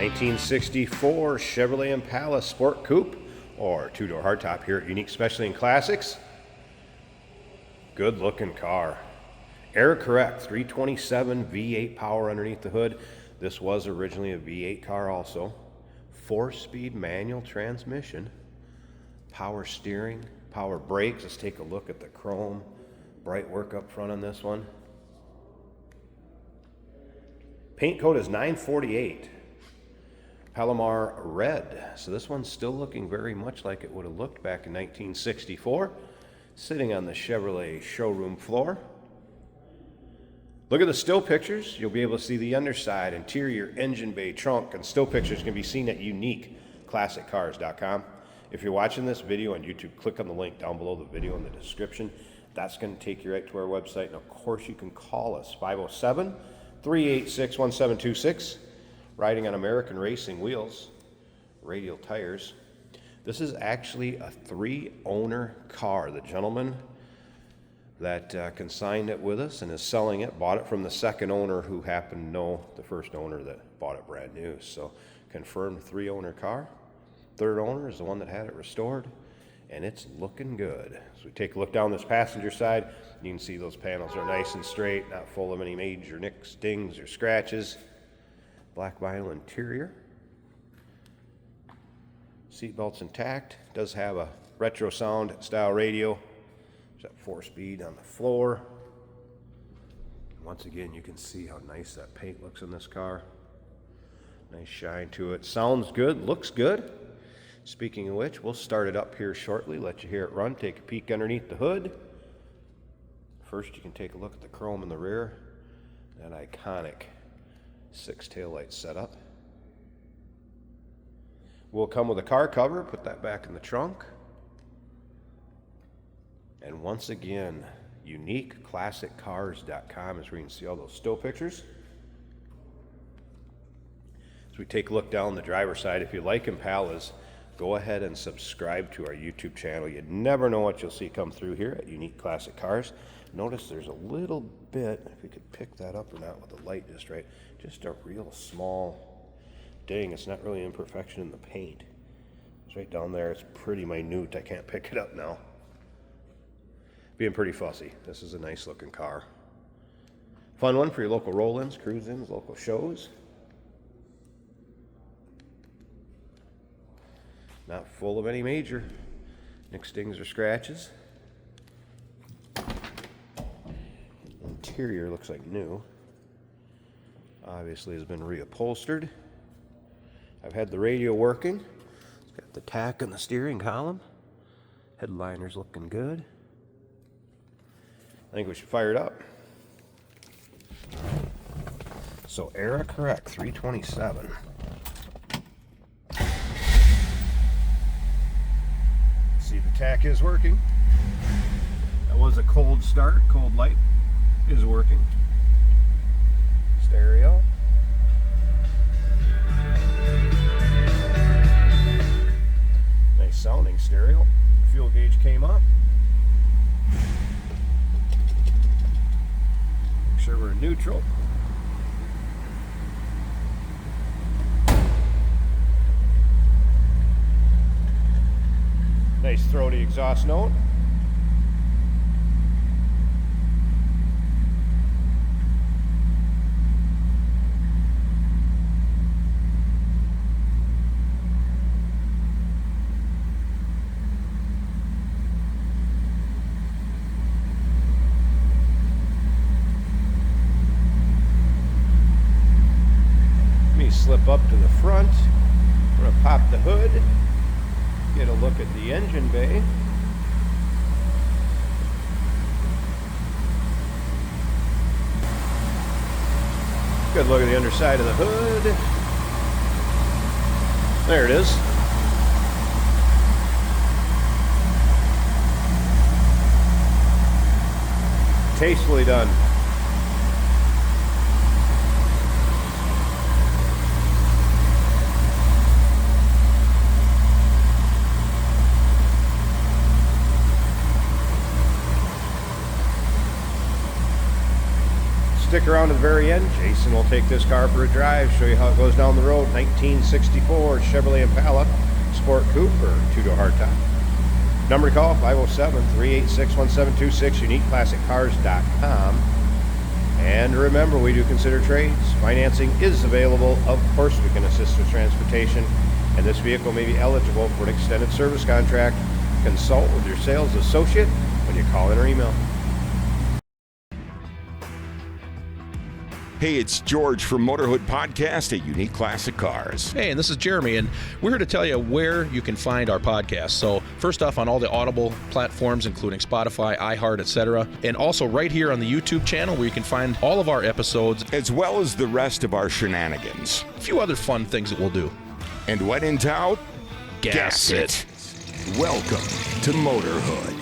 1964 Chevrolet Impala Sport Coupe or two-door hardtop here at Unique Specialty and Classics. Good looking car. Error correct, 327 V8 power underneath the hood. This was originally a V8 car also. 4-speed manual transmission, power steering, power brakes. Let's take a look at the chrome bright work up front on this one. Paint code is 948. Palomar red. So this one's still looking very much like it would have looked back in 1964. Sitting on the Chevrolet showroom floor. Look at the still pictures. You'll be able to see the underside, interior, engine bay, trunk, and still pictures can be seen at uniqueclassiccars.com. If you're watching this video on YouTube, click on the link down below the video in the description. That's going to take you right to our website. And of course, you can call us, 507-386-1726. Riding on American Racing wheels, radial tires. This is actually a 3-owner car. The gentleman that consigned it with us and is selling it bought it from the second owner, who happened to know the first owner that bought it brand new. So confirmed 3-owner car. Third owner is the one that had it restored, and it's looking good. So we take a look down this passenger side. You can see those panels are nice and straight, not full of any major nicks, dings, or scratches. Black vinyl interior. Seat belts intact. Does have a retro sound style radio. There's that 4-speed on the floor. Once again, you can see how nice that paint looks in this car. Nice shine to it. Sounds good, looks good. Speaking of which, we'll start it up here shortly, let you hear it run, take a peek underneath the hood. First, you can take a look at the chrome in the rear. That iconic 6 taillight setup. Will come with a car cover, put that back in the trunk. And once again, uniqueclassiccars.com is where you can see all those still pictures. As we take a look down the driver's side, if you like Impalas, go ahead and subscribe to our YouTube channel. You never know what you'll see come through here at Unique Classic Cars. Notice there's a little bit, if we could pick that up or not with the light just right, just a real small ding. It's not really imperfection in the paint. It's right down there. It's pretty minute. I can't pick it up now. Being pretty fussy. This is a nice looking car. Fun one for your local roll-ins, cruise-ins, local shows. Not full of any major nicks, dings, or scratches. Interior looks like new. Obviously has been reupholstered. I've had the radio working. It's got the tack on the steering column. Headliner's looking good. I think we should fire it up. So error correct, 327. See, the tack is working. That was a cold start. Cold light is working. Stereo. Nice sounding stereo. Fuel gauge came up. Make sure we're in neutral. Nice throaty exhaust note. Slip up to the front. We're going to pop the hood, get a look at the engine bay. Good look at the underside of the hood. There it is. Tastefully done. stick around to the very end. Jason will take this car for a drive, show you how it goes down the road. 1964 Chevrolet Impala Sport Coupe or two-door hardtop. Number to call, 507-386-1726, uniqueclassiccars.com. And remember, we do consider trades. Financing is available. Of course, we can assist with transportation, and this vehicle may be eligible for an extended service contract. Consult with your sales associate when you call in or email. Hey, it's George from Motorhood Podcast at Unique Classic Cars. Hey, and this is Jeremy, and we're here to tell you where you can find our podcast. So first off, on all the Audible platforms, including Spotify, iHeart, etc., and also right here on the YouTube channel where you can find all of our episodes, as well as the rest of our shenanigans. A few other fun things that we'll do. And when in doubt, gas it. Welcome to Motorhood.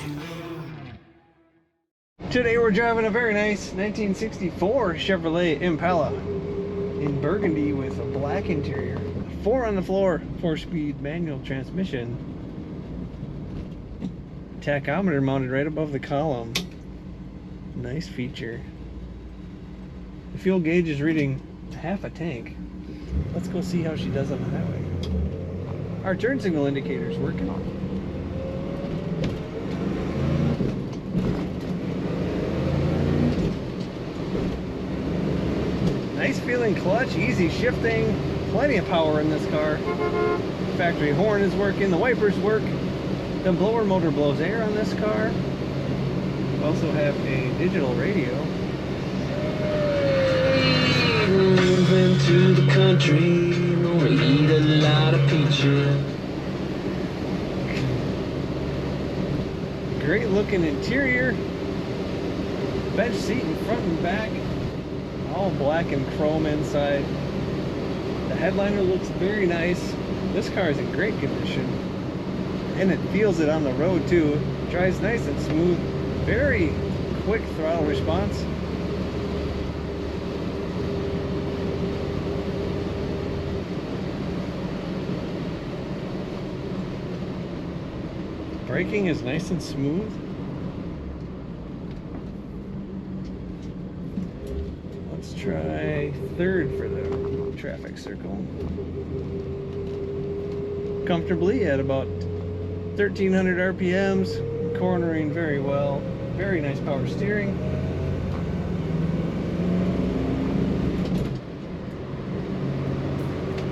Today we're driving a very nice 1964 Chevrolet Impala in burgundy with a black interior. 4 on the floor, 4-speed manual transmission. Tachometer mounted right above the column. Nice feature. The fuel gauge is reading half a tank. Let's go see how she does on the highway. Our turn signal indicator is working. Nice feeling clutch, easy shifting, plenty of power in this car. Factory horn is working, the wipers work. The blower motor blows air on this car. We also have a digital radio. Moving to the country, gonna eat a lot of peaches. Great looking interior. Bench seat in front and back. All black and chrome inside. The headliner looks very nice. This car is in great condition. And it feels it on the road too. It drives nice and smooth. Very quick throttle response. Braking is nice and smooth. Let's try third for the traffic circle. Comfortably at about 1300 RPMs, cornering very well. Very nice power steering.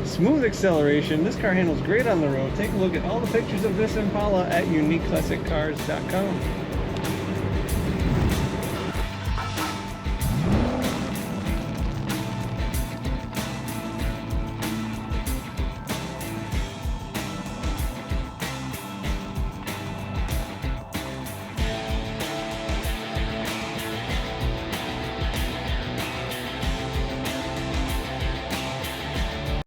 Smooth acceleration. This car handles great on the road. Take a look at all the pictures of this Impala at uniqueclassiccars.com.